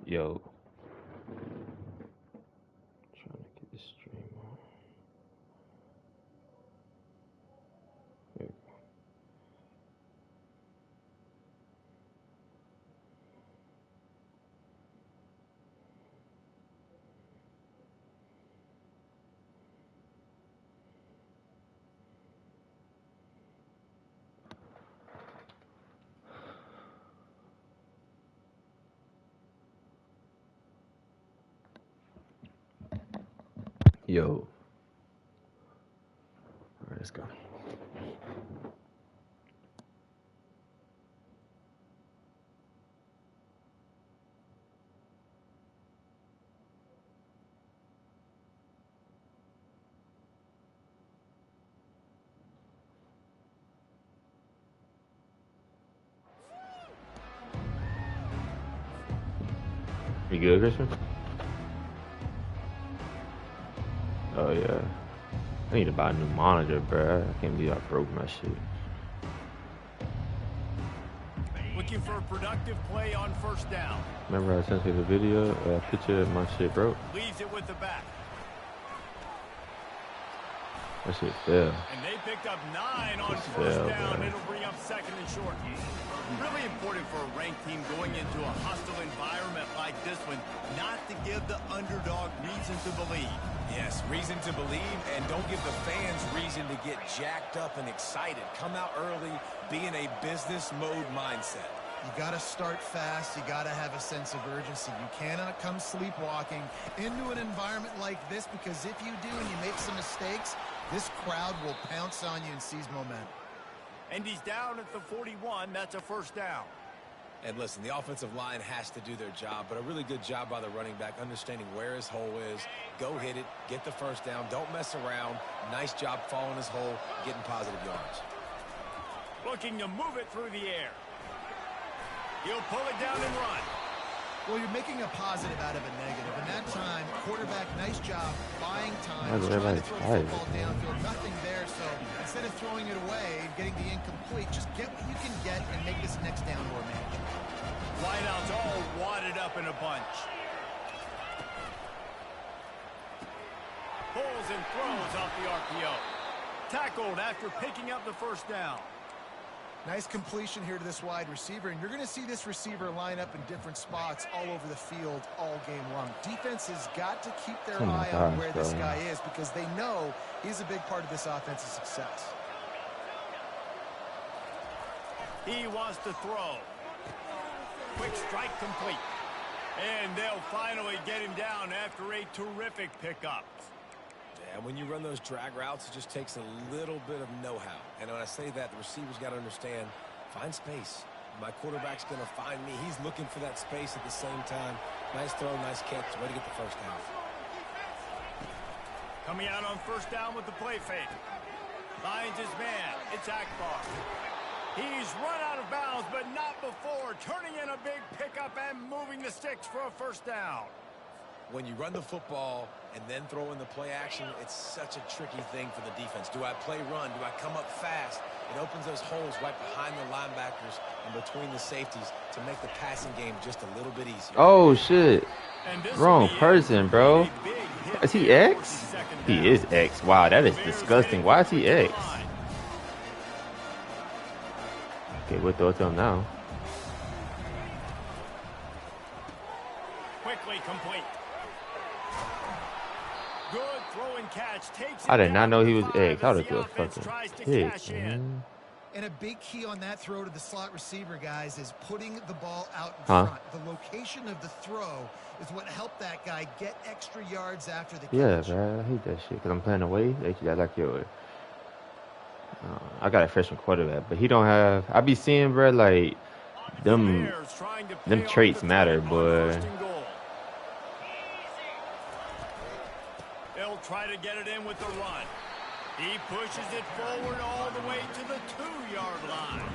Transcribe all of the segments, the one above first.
Yo, trying to get this stream on. There we go. Yo, all right, let's go. You good, Christian? Oh yeah. I need to buy a new monitor, bruh. I can't believe I broke my shit. Looking for a productive play on first down. Remember I sent you the video, picture of my shit broke? Leaves it with the back. That shit fell. And they picked up 9 on Just first fell, down. bro. It'll bring up second and short. Really important for a ranked team going into a hostile environment like this one, not to give the underdog reason to believe. Yes, reason to believe, and don't give the fans reason to get jacked up and excited. Come out early, be in a business mode mindset. You got to start fast. You got to have a sense of urgency. You cannot come sleepwalking into an environment like this, because if you do and you make some mistakes, this crowd will pounce on you and seize momentum. And he's down at the 41. That's a first down. And listen, the offensive line has to do their job, but a really good job by the running back, understanding where his hole is. Go hit it, get the first down, don't mess around. Nice job following his hole, getting positive yards. Looking to move it through the air. He'll pull it down and run. Well, you're making a positive out of a negative. And that time, quarterback, nice job buying time, Why is trying to everybody throw the tired, football man? downfield. Nothing there, so instead of throwing it away and getting the incomplete, just get what you can get and make this next down more manageable. Wideouts all wadded up in a bunch. Pulls and throws off the RPO. Tackled after picking up the first down. Nice completion here to this wide receiver, and you're going to see this receiver line up in different spots all over the field all game long. Defense has got to keep their Oh my eye on gosh, where this bro. guy is, because they know he's a big part of this offense's success. He wants to throw. Quick strike complete. And they'll finally get him down after a terrific pickup. And when you run those drag routes, it just takes a little bit of know-how. And when I say that, the receiver's got to understand, find space. My quarterback's going to find me. He's looking for that space at the same time. Nice throw, nice catch. Way to get the first down. Coming out on first down with the play fake. Finds his man. It's Akbar. He's run out of bounds, but not before. Turning in a big pickup and moving the sticks for a first down. When you run the football and then throw in the play action, it's such a tricky thing for the defense. Do I play run? Do I come up fast? It opens those holes right behind the linebackers and between the safeties to make the passing game just a little bit easier. Oh shit. And this Wrong will be person, bro. a big hit Is he there for X? second He down. is X. Wow, that is Bears disgusting. heading Why is he to the X? line. Okay, we'll throw it to him now. Quickly complete. Good throw and catch. Takes it I did not down know to he was the 5 X. I would as have the threw a offense fucking tries to hit, cash in. man. And a big key on that throw to the slot receiver, guys, is putting the ball out in Huh? front. The location of the throw is what helped that guy get extra yards after the Yeah, catch. bro. I hate that shit because I'm playing away. Actually, I like your. I got a freshman quarterback, but he don't have. I be seeing, bro, like The them. Bears trying to them pay off traits the matter, threat on boy. first and goal. They'll try to get it in with the run. He pushes it forward all the way to the 2-yard line.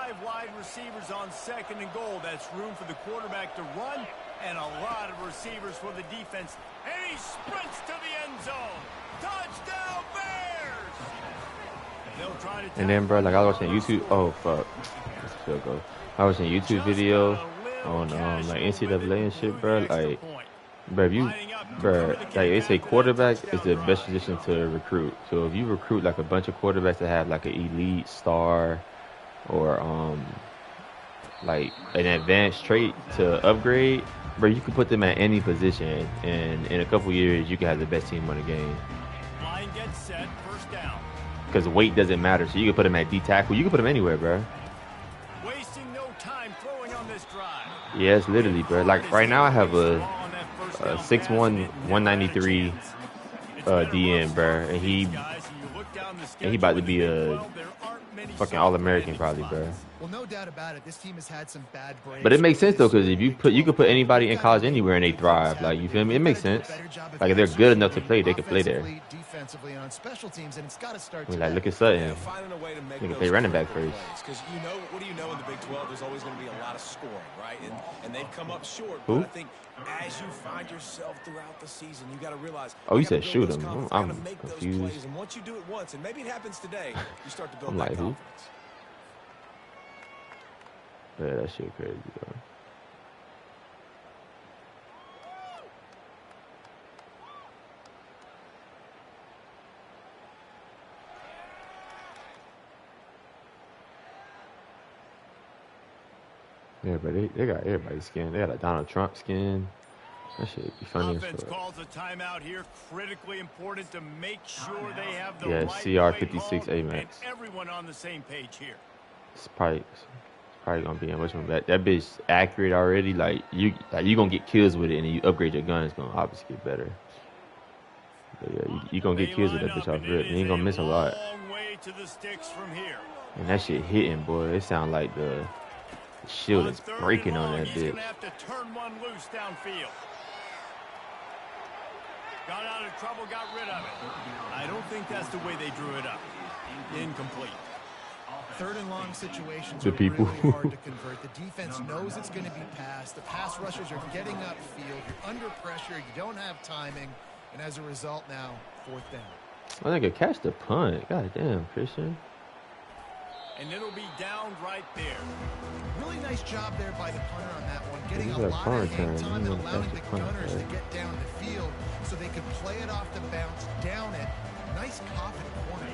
5 wide receivers on 2nd and goal. That's room for the quarterback to run and a lot of receivers for the defense. And he sprints to the end zone. Touchdown, Bears! They'll try to And then, bro, like I was watching YouTube. Oh fuck, let's still go. I was watching a YouTube video on like NCAA and shit, bro. Like, bro, if you, bro, like they say quarterback is the best position to recruit. So if you recruit like a bunch of quarterbacks that have like an elite star or like an advanced trait to upgrade, bro, you can put them at any position, and in a couple years you can have the best team on the game. Line gets set, first down. Because weight doesn't matter, so you can put them at D tackle. You can put them anywhere, bro. Wasting no time throwing on this drive. Yeah, it's literally, bro. Like right now, I have a 6'1", 193 DN, bro, and he about to be a fucking All-American probably, bro. Well, no doubt about it. This team has had some bad breaks. But it makes sense though, because if you could put anybody in college anywhere and they thrive. Like, you feel me? It makes sense. Like if they're good enough to play, they can play there. Defensively and on special teams, and it's got to start. I mean, like look at Sutton. They can play running back first. Because what do you know in the Big 12? There's always going to be a lot of scoring, right? And they've come up short. Who? But I think as you find yourself throughout the season, you got to realize. Oh, you said shoot him. I'm confused. And once you do it once, and maybe it happens today, you start to build I'm that like, who? confidence. Yeah, that shit crazy though. Yeah, but they got everybody's skin. They got a Donald Trump skin. That shit be funny as Offense fuck. calls a timeout here. Critically important to make sure they have the Yeah, right CR56 play call AMAX. and everyone on the same page here. It's probably gonna be in which one. That bitch accurate already. Like you gonna get kills with it, and then you upgrade your gun. It's gonna obviously get better. But yeah, you gonna get kills with that bitch off rip. You ain't gonna miss a lot. Long way to the sticks from here. And that shit hitting, boy. It sound like the shield is breaking on that He's bitch. gonna have to turn one loose downfield. Got out of trouble, got rid of it. I don't think that's the way they drew it up. Incomplete. 3rd and long situations The are people. really hard to convert. The defense knows it's going to be passed. The pass rushers are getting upfield. You're under pressure. You don't have timing. And as a result now, 4th down. I think I catch the punt. God damn, Christian. And it'll be down right there. Really nice job there by the punter on that one. Getting He's a got lot punt of hang return. time You and wanna allowing catch the the punt gunners to return. get down the field so they could play it off the bounce, down it. Nice confident corner.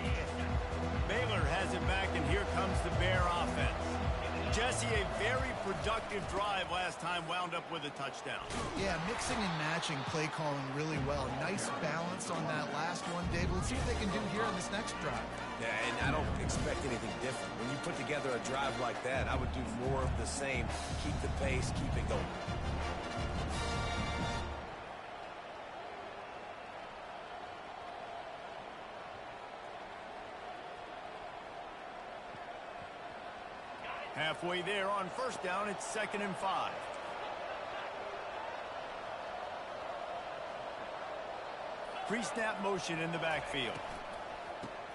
Baylor has it back, and here comes the Bear offense. Jesse, a very productive drive last time, wound up with a touchdown. Yeah, mixing and matching play calling really well. Nice balance on that last one, Dave. Let's see what they can do here on this next drive. Yeah, and I don't expect anything different. When you put together a drive like that, I would do more of the same. Keep the pace, keep it going. Halfway there on first down, it's 2nd and 5. Pre-snap motion in the backfield.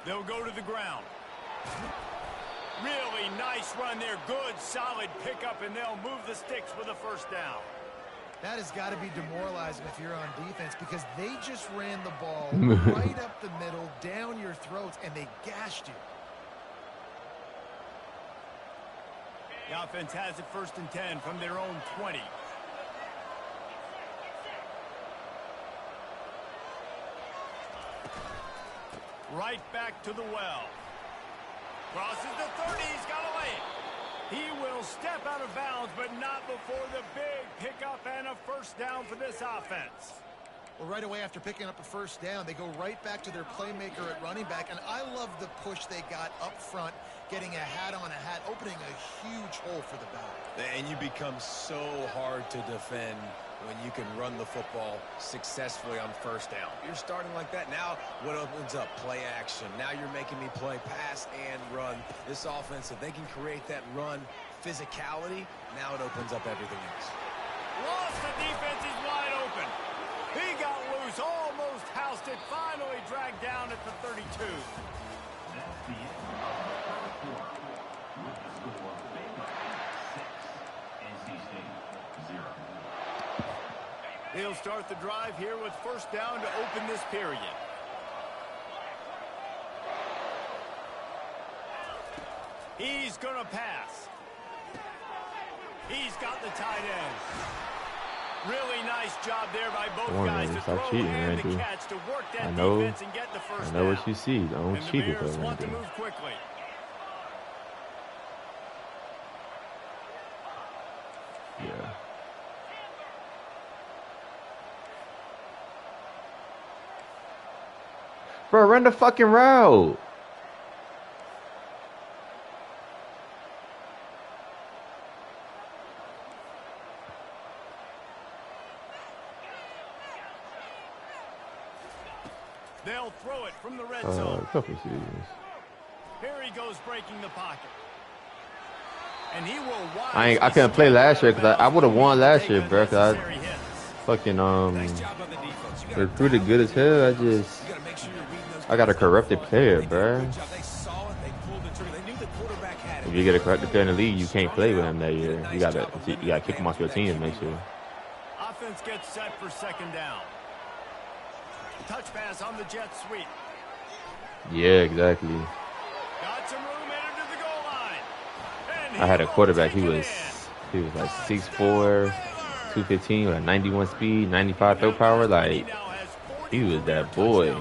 They'll go to the ground. Really nice run there. Good, solid pickup, and they'll move the sticks with a first down. That has got to be demoralizing if you're on defense because they just ran the ball right up the middle, down your throats, and they gashed you. The offense has it 1st and 10 from their own 20. Right back to the well. Crosses the 30, he's got to lay it. He will step out of bounds, but not before the big pickup and a first down for this offense. Well, right away after picking up a first down, they go right back to their playmaker at running back, and I love the push they got up front, getting a hat on a hat, opening a huge hole for the back. And you become so hard to defend when you can run the football successfully on first down. You're starting like that. Now what opens up? Play action. Now you're making me play pass and run. This offense, if they can create that run physicality, now it opens up everything else. Lost the defense, is wide open. He got loose, almost housed it, finally dragged down at the 32. They'll start the drive here with first down to open this period. He's going to pass. He's got the tight end. Really nice job there by both guys to throw and the catch to work that defense and get the first down. I know what you see. Don't cheat it, though. Want to move quickly. Yeah. Bro, run the fucking route. They'll throw it from the red zone. Couple seasons. Here he goes breaking the pocket. And he will I couldn't play last year because I would have won last year, bro. Cause I fucking recruited good as hell. I got a corrupted player, bro. If you get a corrupted player in the league, you can't play with him that year. You gotta kick him off your team to make sure. Offense gets set for second down. Touch pass on the jet sweep. Yeah, exactly. Got some room into the goal line. I had a quarterback. He was like 6'4", 215 with a 91 speed, 95 throw power. Like he was that boy. I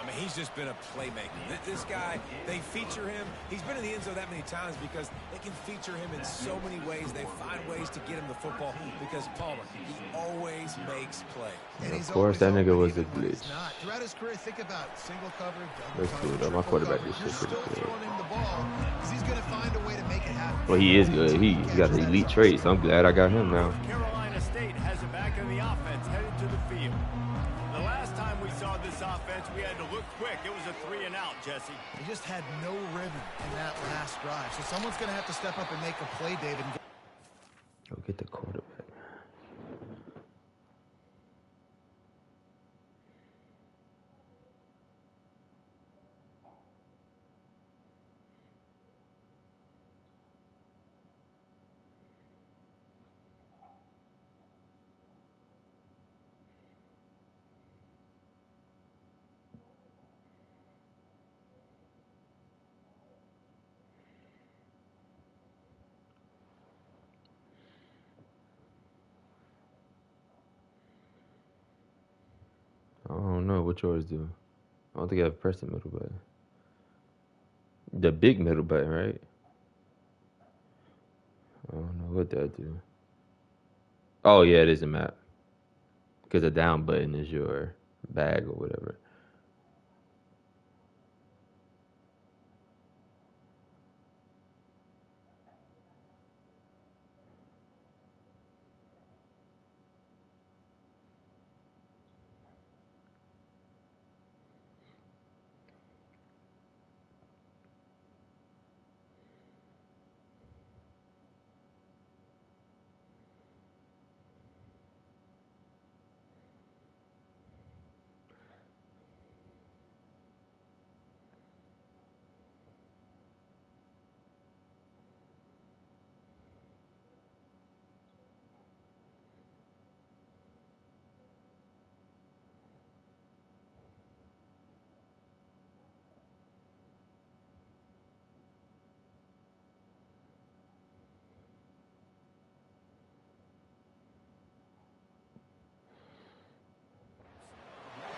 mean, he's just been a playmaker. This guy, they feature him. He's been in the end zone that many times because they can feature him in so many ways. They find ways to get him the football because Palmer, he always makes plays. And of course, that nigga was a glitch. Throughout his career, think about single coverage. That's cool though. My quarterback is shit pretty good. He's going to find a way to make it happen. Well, he is good. He got the elite traits. I'm glad I got him now. Carolina State has it back in the offense headed to the field. The last time we saw this offense, we had to look quick. It was a 3-and-out, Jesse. They just had no rhythm in that last drive. So someone's going to have to step up and make a play, David. Go get the quarterback. I don't know what yours do. I don't think I have pressed the middle button. The big middle button, right? I don't know what that do. Oh yeah, it is a map. Because the down button is your bag or whatever.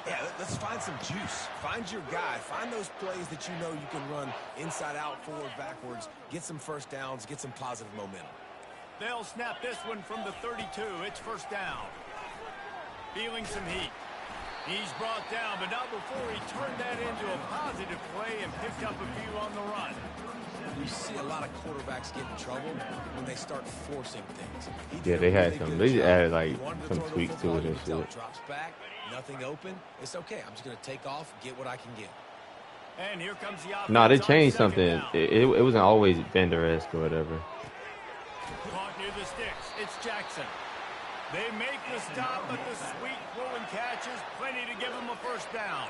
Yeah, let's find some juice. Find your guy. Find those plays that you know you can run inside out, forward, backwards, get some first downs, get some positive momentum. They'll snap this one from the 32. It's first down. Feeling some heat. He's brought down, but not before he turned that into a positive play and picked up a few on the run. You see a lot of quarterbacks get in trouble when they start forcing things. Yeah, they had some. They added like some tweaks to it and shit. Drops back, nothing open. It's okay. I'm just gonna take off, get what I can get. And here comes the offense. No, they changed something. It wasn't always Bender-esque or whatever. Caught near the sticks. It's Jackson. They make the stop, but the sweet throwing catch is plenty to give them a first down.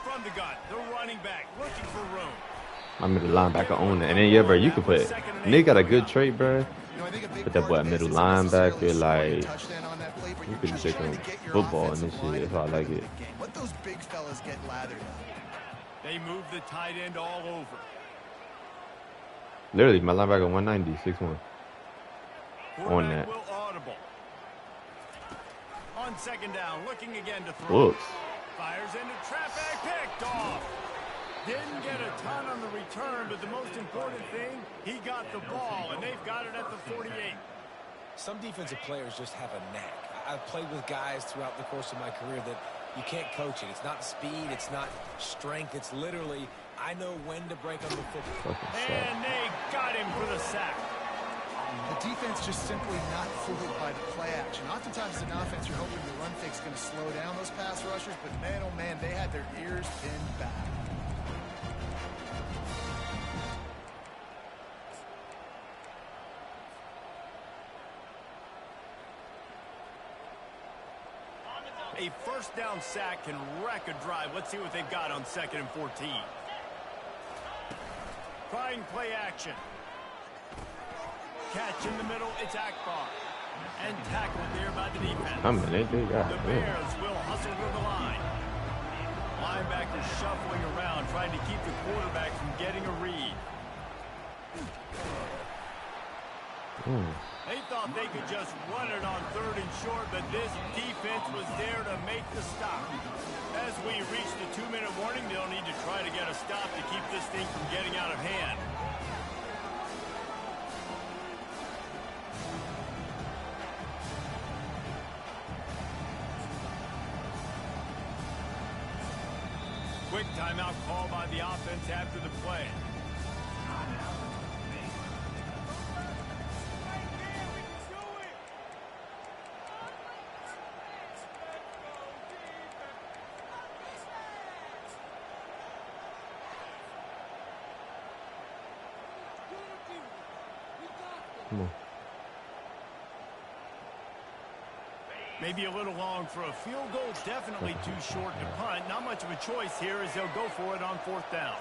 From the gun, the running back looking for room. My middle linebacker own it. And then, yeah, bro, you could put Nick got a good trait, bro. You know, I think a big Put that part boy of at this middle isn't necessarily linebacker, scoring a like touchdown on that play, but you you're could just take trying him to get your football and offensive this line shit. That's how I like involved in it. the game. Let those big fellas get lathered up. They move the tight end all over. Literally, my linebacker 190, 6'1". On that. Will audible. On second down, looking again to throw. Whoops. Fires into traffic, picked off. Didn't get a ton on the return, but the most important thing, he got the ball, and they've got it at the 48. Some defensive players just have a knack. I've played with guys throughout the course of my career that you can't coach it. It's not speed. It's not strength. It's literally, I know when to break on the football. And they got him for the sack. The defense just simply not fooled by the play action. Oftentimes, an offense, you're hoping the run fake's going to slow down those pass rushers, but man, oh man, they had their ears pinned back. A first down sack can wreck a drive. Let's see what they've got on 2nd and 14. Trying play action. Catch in the middle, it's Akbar. And tackled there by the defense. The Bears will hustle to the line. Linebackers shuffling around, trying to keep the quarterback from getting a read. They thought they could just run it on 3rd and short, but this defense was there to make the stop. As we reach the 2-minute warning, they'll need to try to get a stop to keep this thing from getting out of hand. Quick timeout call by the offense after the play. Come on. Maybe a little long for a field goal. Definitely too short to punt. Not much of a choice here as they'll go for it on 4th down.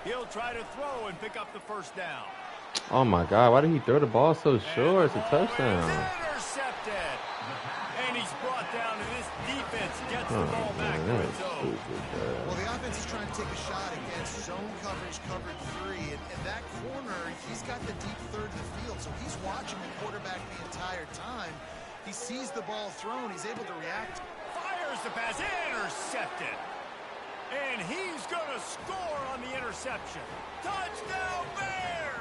He'll try to throw and pick up the first down. Oh my God! Why did he throw the ball so short? It's a touchdown. Intercepted. And he's brought down, and this defense gets the ball back to its own. Well, the offense is trying to take a shot against zone coverage, covered 3, and that corner, he's got the deep third of the field, so he's watching the quarterback the entire time. He sees the ball thrown, he's able to react. Fires the pass, intercepted. And he's going to score on the interception. Touchdown, Bears!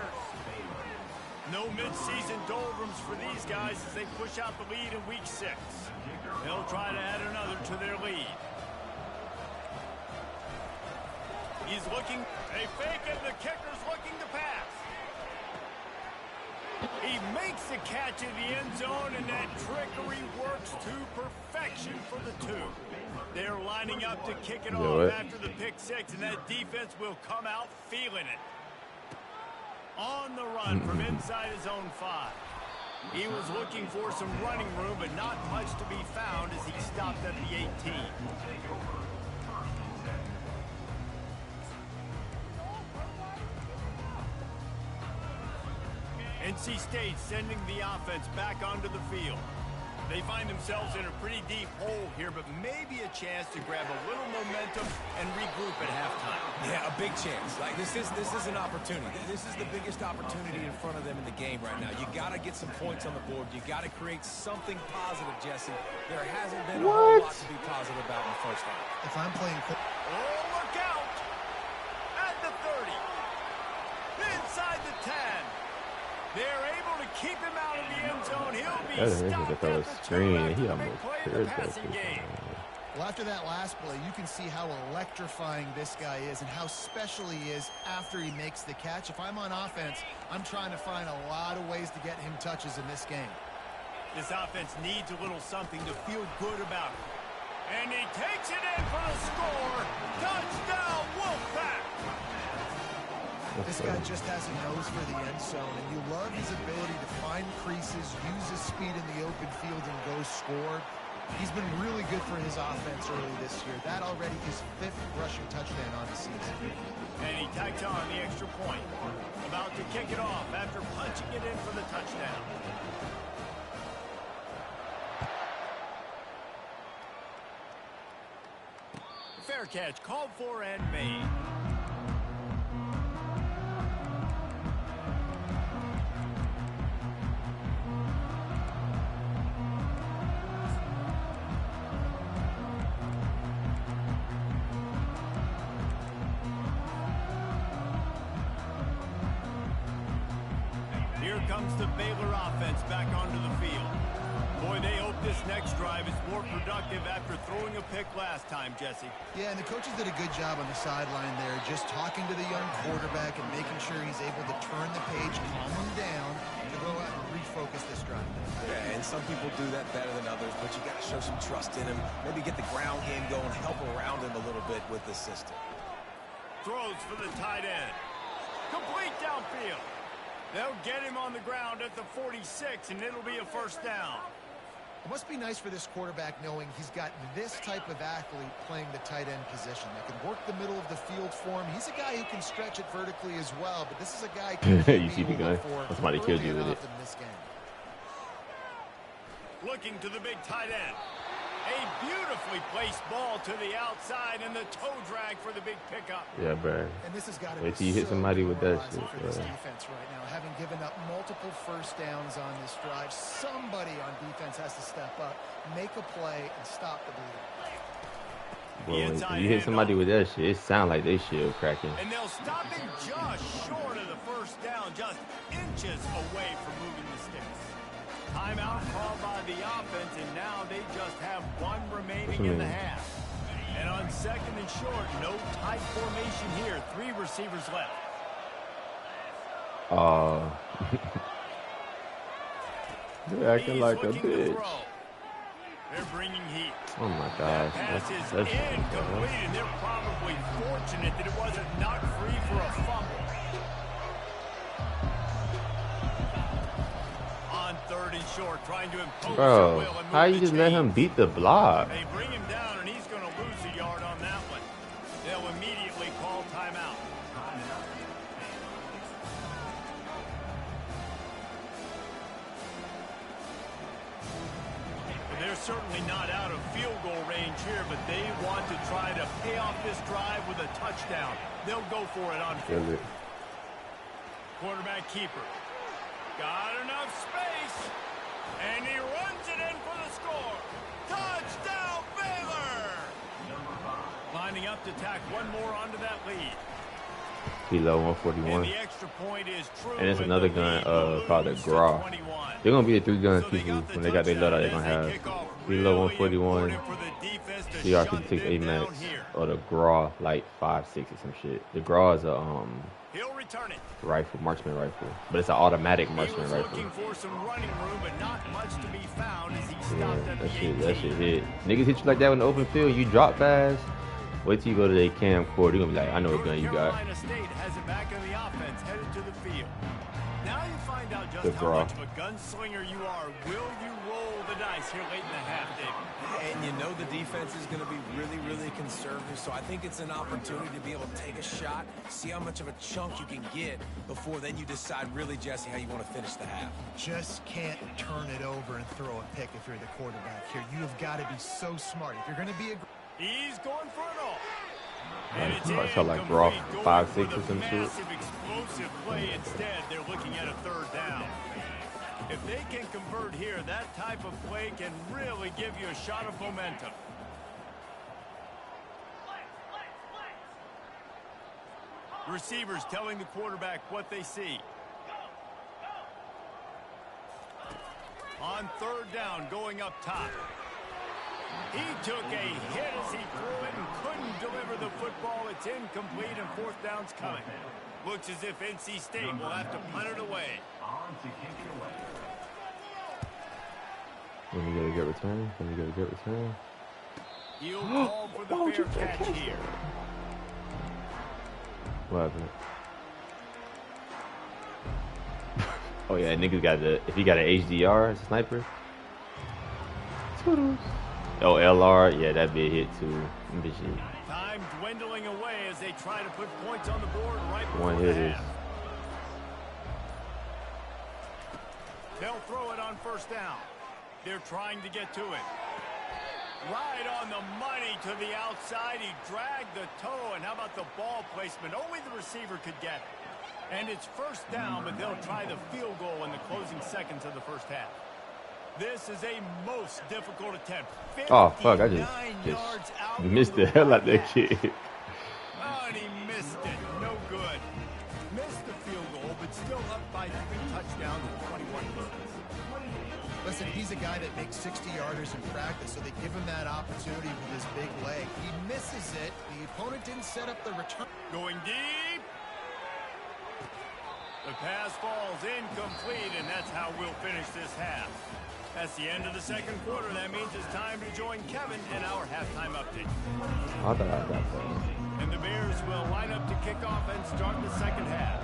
No midseason doldrums for these guys as they push out the lead in Week 6. They'll try to add another to their lead. He's looking, they fake it, the kicker's looking to pass. He makes the catch in the end zone, and that trickery works to perfection for the 2. They're lining up to kick it off after the pick 6, and that defense will come out feeling it. On the run from inside his own 5. He was looking for some running room, but not much to be found as he stopped at the 18. NC State sending the offense back onto the field. They find themselves in a pretty deep hole here, but maybe a chance to grab a little momentum and regroup at halftime. Yeah, a big chance. Like this is an opportunity. This is the biggest opportunity in front of them in the game right now. You got to get some points on the board. You got to create something positive, Jesse. There hasn't been a whole lot to be positive about in the first half. If I'm playing... Oh, look out! At the 30. Inside the 10. They're able to keep him out of the end zone. He'll be stopped at the screen. He to make almost play cleared the passing game. Well, after that last play, you can see how electrifying this guy is and how special he is after he makes the catch. If I'm on offense, I'm trying to find a lot of ways to get him touches in this game. This offense needs a little something to feel good about. And he takes it in for the score. Touchdown, Wolfpack! This guy just has a nose for the end zone, and you love his ability to find creases, use his speed in the open field, and go score. He's been really good for his offense early this year. That already his 5th rushing touchdown on the season. And he tacked on the extra point. About to kick it off after punching it in for the touchdown. Fair catch called for and made. Here comes the Baylor offense back onto the field. Boy, they hope this next drive is more productive after throwing a pick last time, Jesse. Yeah, and the coaches did a good job on the sideline there, just talking to the young quarterback and making sure he's able to turn the page, calm him down, to go out and refocus this drive. Yeah, and some people do that better than others, but you got to show some trust in him. Maybe get the ground game going, help around him a little bit with the system. Throws for the tight end. Complete downfield. They'll get him on the ground at the 46, and it'll be a first down. It must be nice for this quarterback knowing he's got this type of athlete playing the tight end position that can work the middle of the field for him. He's a guy who can stretch it vertically as well, but this is a guy who you see the gun? Somebody killed you with it. In this game. Looking to the big tight end. A beautifully placed ball to the outside and the toe drag for the big pickup. Yeah, bro. And this has got to Wait be till you hit somebody with that shit, for this defense right now. Having given up multiple first downs on this drive, somebody on defense has to step up, make a play, and stop the bleeding. Boy, when you hit somebody with that shit, it sounds like they shield cracking. And they'll stop him just short of the first down, just inches away from moving the sticks. Timeout called by the offense, and now they just have one remaining in the half. And on second and short, no tight formation here. 3 receivers left. They're acting like a bitch. They're bringing heat. Oh my gosh. That pass is That's incomplete, and they're probably fortunate that it wasn't knocked free for a fumble. On third and short, trying to impose Bro, their will and how move you the just let him chains. beat the block? They bring him down, and he's going to lose a yard on that one. They'll immediately call timeout. They're certainly not out of field goal range here, but they want to try to pay off this drive with a touchdown. They'll go for it on fourth. Quarterback keeper. Got enough space. And he runs it in for the score. Touchdown, Baylor! Lining up to tack one more onto that lead. Below 141. And the extra point is true. And it's another gun called the Graw. They're going to be the 3 gun people when they got their loadout. They're going to have below 141, CR56 AMAX, or the Graw like 5.6 or some shit. The Graw is a He'll return it. rifle, marksman rifle, but it's an automatic marksman rifle. Looking for some running room, but not much to be found as he Yeah, stopped at that the shit 18. hit. Niggas hit you like that in the open field, you drop fast. Wait till you go to their camcorder, you're gonna be like, I know what gun you got. Carolina State has it back in the offense, headed to the field. Now you find out just Good how draw. much of a gunslinger you are. Will you roll the dice here late in the half, David? And you know the defense is going to be really, really conservative, so I think it's an opportunity to be able to take a shot, see how much of a chunk you can get before then you decide really, Jesse, how you want to finish the half. Just can't turn it over and throw a pick if you're the quarterback here. You have got to be so smart. If you're going to be a... He's going for it all. I saw like Graw 5.6 or some shit. Massive explosive play instead. They're looking at a third down. If they can convert here, that type of play can really give you a shot of momentum. Receivers telling the quarterback what they see. On third down, going up top. He took a hit as he threw it and couldn't deliver the football. It's incomplete and fourth down's coming. Looks as if NC State will have to punt it away. When you get a good return, when you get a good return. He'll call for the fair catch here. What happened? Oh yeah, niggas got the, if he got an HDR as a sniper. Toodles. Oh, LR, yeah, that big hit too. Time dwindling away as they try to put points on the board right before One the hitters. half. They'll throw it on first down. They're trying to get to it. Right on the money to the outside. He dragged the toe, and how about the ball placement? Only the receiver could get it. And it's first down, but they'll try the field goal in the closing seconds of the first half. This is a most difficult attempt. Oh, fuck, I just missed the hell out of that kid. Oh, and he missed it. No good. Missed the field goal, but still up by 3 touchdowns and 21 points. Listen, he's a guy that makes 60-yarders in practice, so they give him that opportunity with his big leg. He misses it. The opponent didn't set up the return. Going deep. The pass falls incomplete, and that's how we'll finish this half. That's the end of the second quarter. That means it's time to join Kevin and our halftime update. I thought I got that. And the Bears will line up to kick off and start the second half.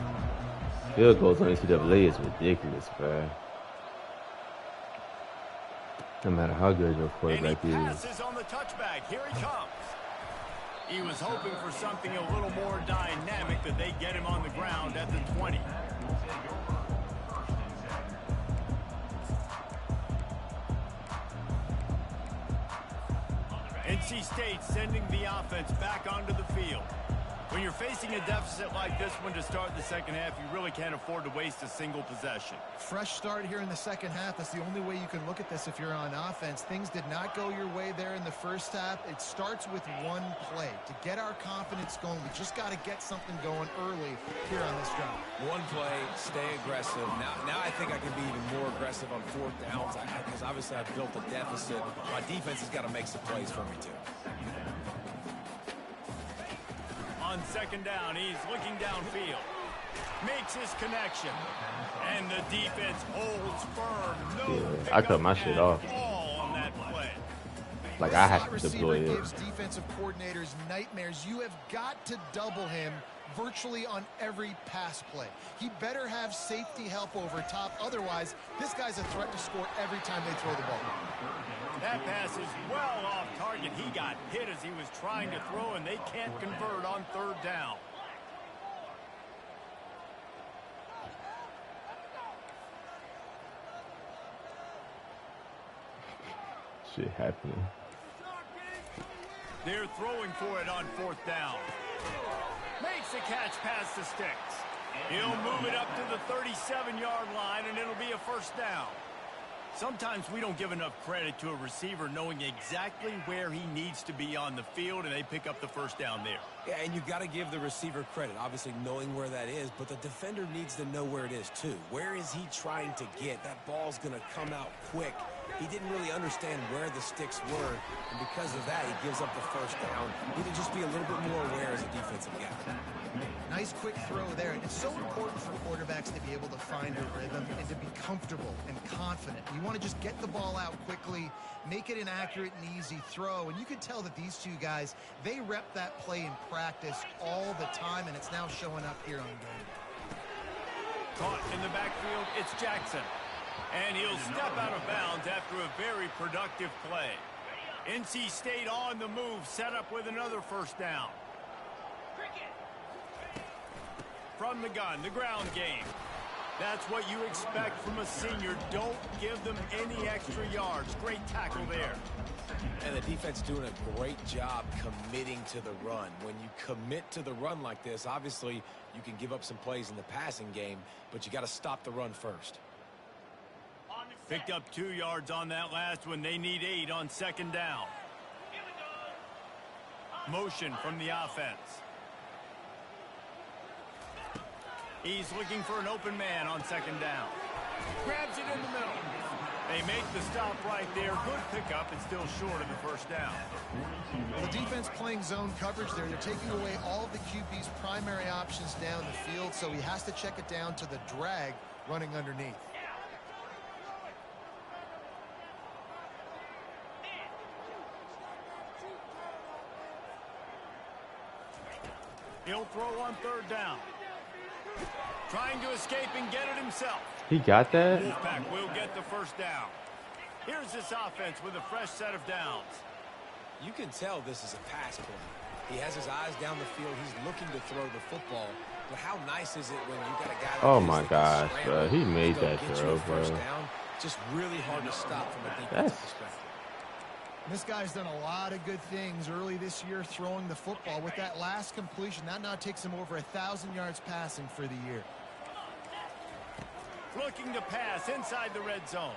Field goals on NCAA is ridiculous, man. No matter how good your quarterback is. And he passes on the touchback. Here he comes. He was hoping for something a little more dynamic, but they get him on the ground at the 20. NC State sending the offense back onto the field. When you're facing a deficit like this one to start the second half, you really can't afford to waste a single possession. Fresh start here in the second half. That's the only way you can look at this if you're on offense. Things did not go your way there in the first half. It starts with one play. To get our confidence going, we just got to get something going early here on this drive. One play, stay aggressive. Now I think I can be even more aggressive on fourth downs because obviously I've built a deficit. My defense has got to make some plays for me too. On second down, he's looking downfield. Makes his connection. And the defense holds firm. No I cut my shit off. On that play. Like, I have to deploy it. Gives defensive coordinators nightmares. You have got to double him virtually on every pass play. He better have safety help over top. Otherwise, this guy's a threat to score every time they throw the ball. That pass is well off target. He got hit as he was trying to throw, and they can't convert on third down. Shit happening. They're throwing for it on fourth down. Makes the catch past the sticks. He'll move it up to the 37-yard line, and it'll be a first down. Sometimes we don't give enough credit to a receiver knowing exactly where he needs to be on the field, and they pick up the first down there. Yeah, and you've got to give the receiver credit, obviously knowing where that is, but the defender needs to know where it is too. Where is he trying to get? That ball's going to come out quick. He didn't really understand where the sticks were, and because of that, he gives up the first down. He need to just be a little bit more aware as a defensive guy. Nice quick throw there. And it's so important for quarterbacks to be able to find a rhythm and to be comfortable and confident. You want to just get the ball out quickly, make it an accurate and easy throw. And you can tell that these two guys, they rep that play in practice all the time, and it's now showing up here on game. Caught in the backfield, it's Jackson. And he'll step out of bounds after a very productive play. NC State on the move, set up with another first down. From the gun, the ground game. That's what you expect from a senior. Don't give them any extra yards. Great tackle there. And the defense doing a great job committing to the run. When you commit to the run like this, obviously you can give up some plays in the passing game, but you got to stop the run first. Picked up 2 yards on that last one. They need 8 on second down. Motion from the offense. He's looking for an open man on second down. Grabs it in the middle. They make the stop right there. Good pickup and still short of the first down. Well, the defense playing zone coverage there. They're taking away all of the QB's primary options down the field, so he has to check it down to the drag running underneath. He'll throw on third down. Trying to escape and get it himself. He got that? Wolfpack will get the first down. Here's this offense with a fresh set of downs. You can tell this is a pass play. He has his eyes down the field. He's looking to throw the football. But how nice is it when you got a guy like Oh this my that gosh, can bro. He made go that get you throw, a first bro. down? Just really hard to stop from a defensive That's perspective. This guy's done a lot of good things early this year throwing the football. With that last completion, that now takes him over 1,000 yards passing for the year. Looking to pass inside the red zone.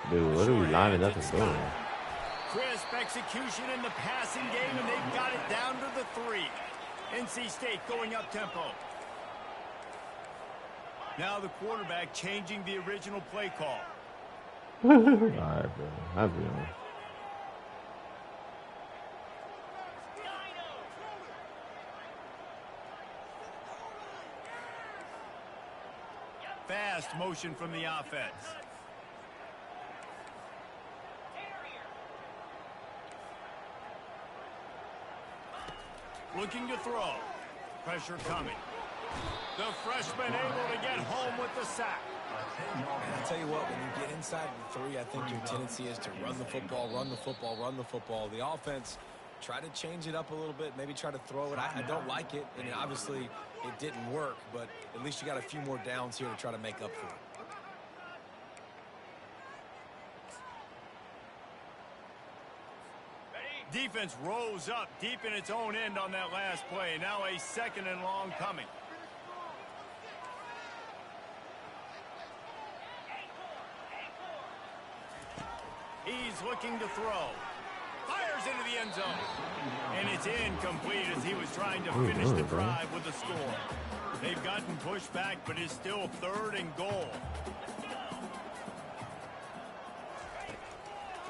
dude. What are we lining up and doing? Crisp execution in the passing game, and they've got it down to the 3. NC State going up tempo. Now the quarterback changing the original play call. All right, bro. I'll be on. Fast motion from the offense. Looking to throw. Pressure coming. The freshman able to get home with the sack. And I tell you what, when you get inside the 3, I think your tendency is to run the football, run the football, run the football. The offense, try to change it up a little bit, maybe try to throw it. I don't like it, and obviously it didn't work, but at least you got a few more downs here to try to make up for it. Defense rose up deep in its own end on that last play. Now a 2nd and long coming. He's looking to throw. Fires into the end zone. And it's incomplete as he was trying to finish the drive with a score. They've gotten pushed back, but it's still 3rd and goal.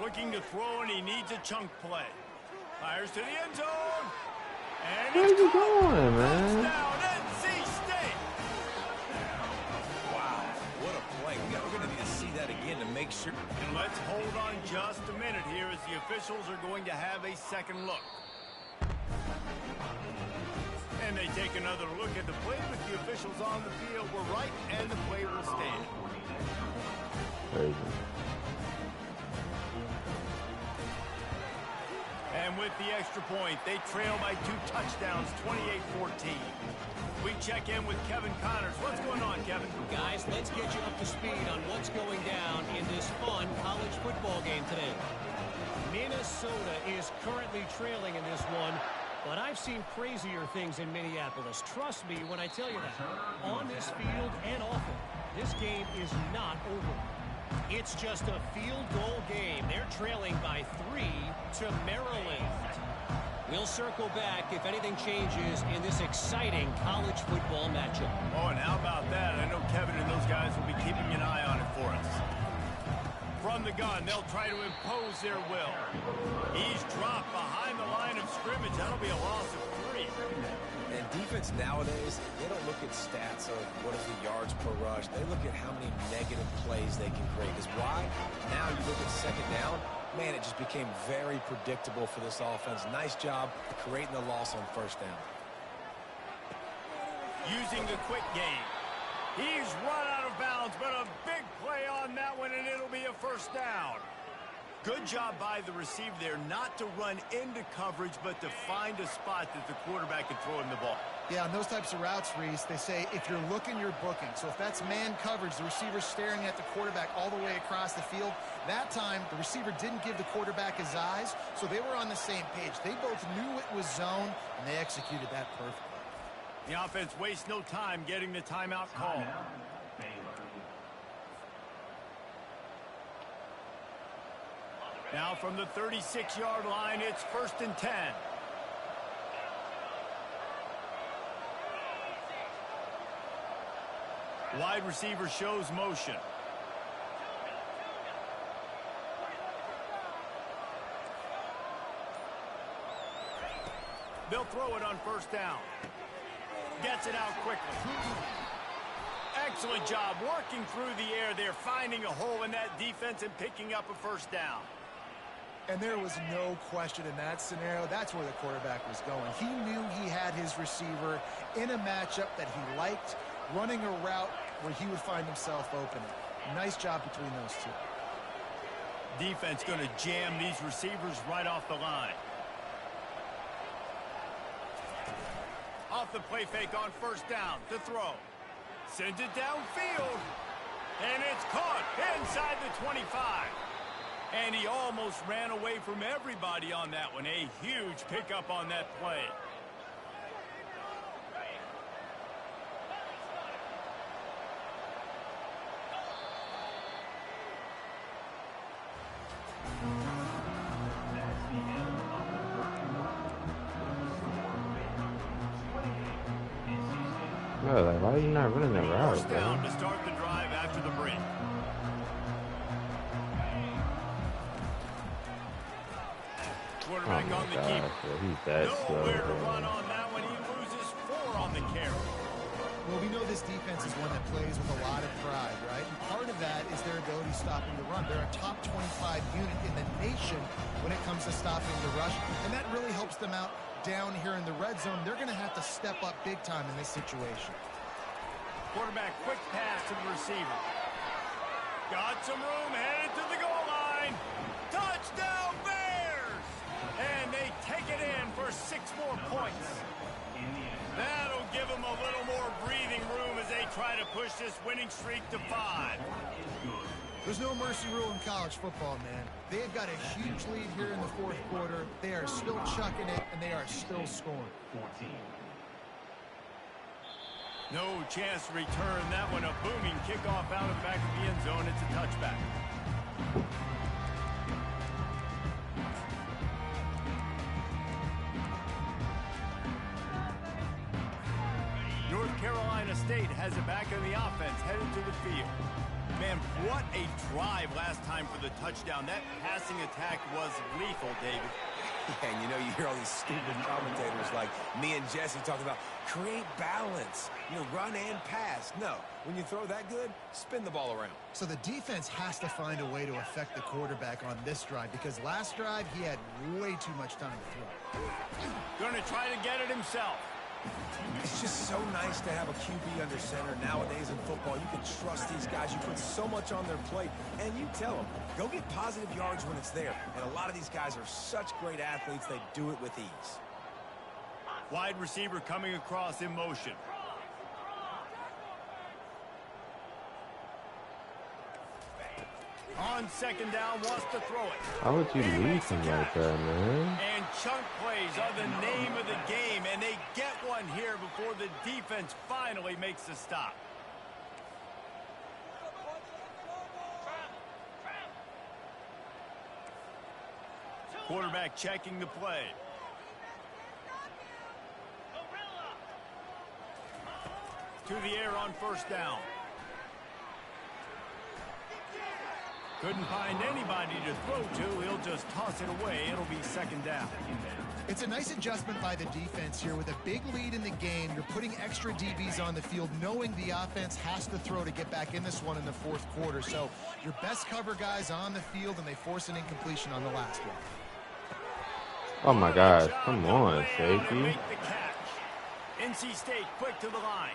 Looking to throw, and he needs a chunk play. Fires to the end zone. And Where you going, man? Touchdown, NC State. Wow, what a play. We're going to need to see that again to make sure. And let's hold on just a minute here as the officials are going to have a second look. And they take another look at the play with the officials on the field. We're right, and the play will stand. Crazy. And with the extra point, they trail by 2 touchdowns, 28-14. We check in with Kevin Connors. What's going on, Kevin? Guys, let's get you up to speed on what's going down in this fun college football game today. Minnesota is currently trailing in this one, but I've seen crazier things in Minneapolis. Trust me when I tell you that. On this field and off it, this game is not over. It's just a field goal game. They're trailing by 3 to Maryland. We'll circle back if anything changes in this exciting college football matchup. Oh, and how about that? I know Kevin and those guys will be keeping an eye on it for us. From the gun, they'll try to impose their will. He's dropped behind the line of scrimmage. That'll be a loss of 3. And defense nowadays, they don't look at stats of what is the yards per rush. They look at how many negative plays they can create. Because why? Now you look at 2nd down, man, it just became very predictable for this offense. Nice job creating the loss on 1st down. Using the quick game. He's run out of bounds, but a big play on that one, and it'll be a 1st down. Good job by the receiver there, not to run into coverage, but to find a spot that the quarterback can throw him the ball. Yeah, on those types of routes, Reese, they say if you're looking, you're booking. So if that's man coverage, the receiver's staring at the quarterback all the way across the field. That time, the receiver didn't give the quarterback his eyes, so they were on the same page. They both knew it was zone, and they executed that perfectly. The offense wastes no time getting the timeout call. Now from the 36-yard line, it's 1st and 10. Wide receiver shows motion. They'll throw it on 1st down. Gets it out quickly. Excellent job working through the air there, finding a hole in that defense and picking up a 1st down. And there was no question in that scenario. That's where the quarterback was going. He knew he had his receiver in a matchup that he liked, running a route where he would find himself open. Nice job between those two. Defense going to jam these receivers right off the line. Off the play fake on first down to throw. Sends it downfield. And it's caught inside the 25. And he almost ran away from everybody on that one. A huge pickup on that play. Bro, like, why are you not running that route, First down to start the drive after the break. Quarterback on the keeper. He's that slow. Nowhere to run on that one. He loses 4 on the carry. Well, we know this defense is one that plays with a lot of pride, right? And part of that is their ability stopping the run. They're a top 25 unit in the nation when it comes to stopping the rush, and that really helps them out down here in the red zone. They're going to have to step up big time in this situation. Quarterback, quick pass to the receiver. Got some room, headed to the goal line. Touchdown, Bears! And they take it in for 6 more points. That'll give them a little more breathing room as they try to push this winning streak to 5. There's no mercy rule in college football, man. They've got a huge lead here in the 4th quarter. They are still chucking it, and they are still scoring. No chance to return that one. A booming kickoff out of the back of the end zone. It's a touchback. North Carolina State has it back in the offense, headed to the field. Man, what a drive last time for the touchdown. That passing attack was lethal, David. Yeah, and you know, you hear all these stupid commentators like me and Jesse talking about create balance, run and pass. No, when you throw that good, spin the ball around. So the defense has to find a way to affect the quarterback on this drive, because last drive he had way too much time to throw. Going to try to get it himself. It's just so nice to have a QB under center. Nowadays in football, you can trust these guys. You put so much on their plate, and you tell them, go get positive yards when it's there. And a lot of these guys are such great athletes, they do it with ease. Wide receiver coming across in motion. On second down, wants to throw it. How would you leave him like that, man? And chunk plays are the name of the game, and they get one here before the defense finally makes the stop. Quarterback checking the play. To the air on first down. Couldn't find anybody to throw to. He'll just toss it away. It'll be second down. It's a nice adjustment by the defense here. With a big lead in the game, you're putting extra DBs on the field, knowing the offense has to throw to get back in this one in the 4th quarter. So your best cover guys on the field, and they force an incompletion on the last one. Oh my gosh, come on, safety. NC State quick to the line.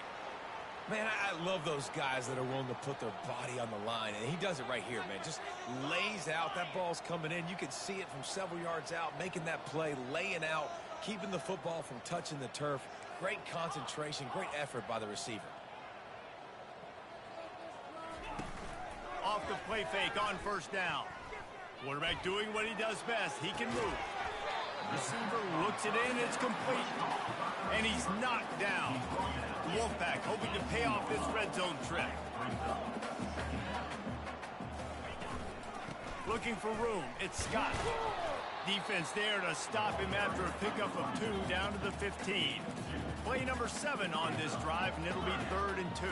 Man, I love those guys that are willing to put their body on the line, and he does it right here, man. Just lays out. That ball's coming in. You can see it from several yards out, making that play, laying out, keeping the football from touching the turf. Great concentration, great effort by the receiver. Off the play fake on first down. Quarterback doing what he does best. He can move. Receiver looks it in. It's complete. And he's knocked down. Wolfpack hoping to pay off this red zone trip. Looking for room. It's Scott. Defense there to stop him after a pickup of 2 down to the 15. Play number 7 on this drive, and it'll be 3rd and 2.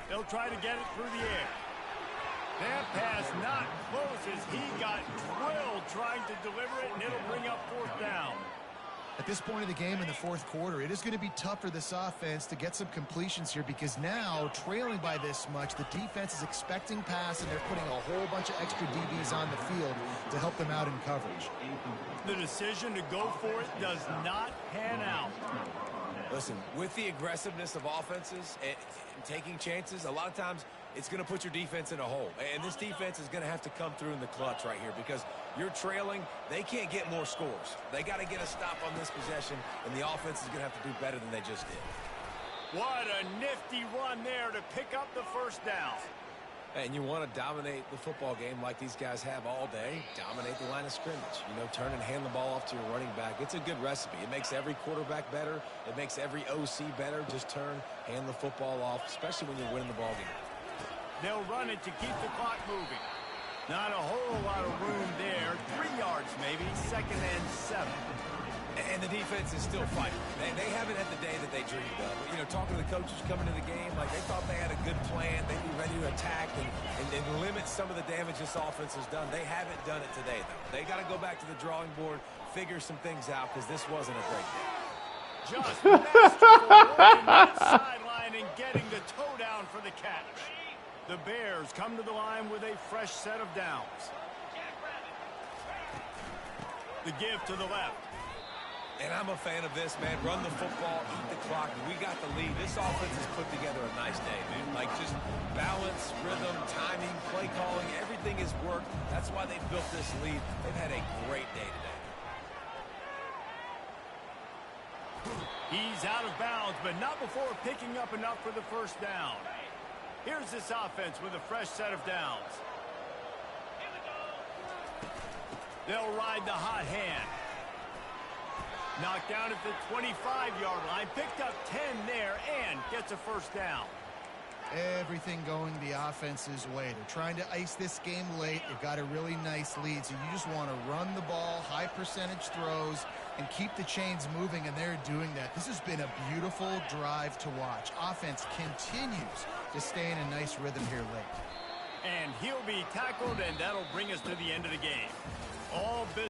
They'll try to get it through the air. That pass not close as he got drilled trying to deliver it, and it'll bring up 4th down. At this point of the game in the fourth quarter, it is going to be tough for this offense to get some completions here because now, trailing by this much, the defense is expecting pass, and they're putting a whole bunch of extra DBs on the field to help them out in coverage. The decision to go for it does not pan out. Listen, with the aggressiveness of offenses and taking chances, a lot of times it's going to put your defense in a hole. And this defense is going to have to come through in the clutch right here because you're trailing. They can't get more scores. They got to get a stop on this possession, and the offense is going to have to do better than they just did. What a nifty run there to pick up the first down. And you want to dominate the football game like these guys have all day. Dominate the line of scrimmage. You know, turn and hand the ball off to your running back. It's a good recipe. It makes every quarterback better. It makes every OC better. Just turn, hand the football off, especially when you're winning the ball game. They'll run it to keep the clock moving. Not a whole lot of room there. 3 yards maybe, 2nd and 7. And the defense is still fighting. They haven't had the day that they dreamed of. You know, talking to the coaches coming to the game, like they thought they had a good plan. They'd be ready to attack and limit some of the damage this offense has done. They haven't done it today, though. They got to go back to the drawing board, figure some things out, because this wasn't a great day. Just masterful work in that sideline and getting the toe down for the catch. The Bears come to the line with a fresh set of downs. The give to the left. And I'm a fan of this, man. Run the football, eat the clock. We got the lead. This offense has put together a nice day, man. Like just balance, rhythm, timing, play calling, everything has worked. That's why they built this lead. They've had a great day today. He's out of bounds, but not before picking up enough for the first down. Here's this offense with a fresh set of downs. They'll ride the hot hand. Knocked down at the 25-yard line. Picked up 10 there and gets a first down. Everything going the offense's way. They're trying to ice this game late. They've got a really nice lead, so you just want to run the ball, high percentage throws, and keep the chains moving, and they're doing that. This has been a beautiful drive to watch. Offense continues to stay in a nice rhythm here late. And he'll be tackled, and that'll bring us to the end of the game. All business.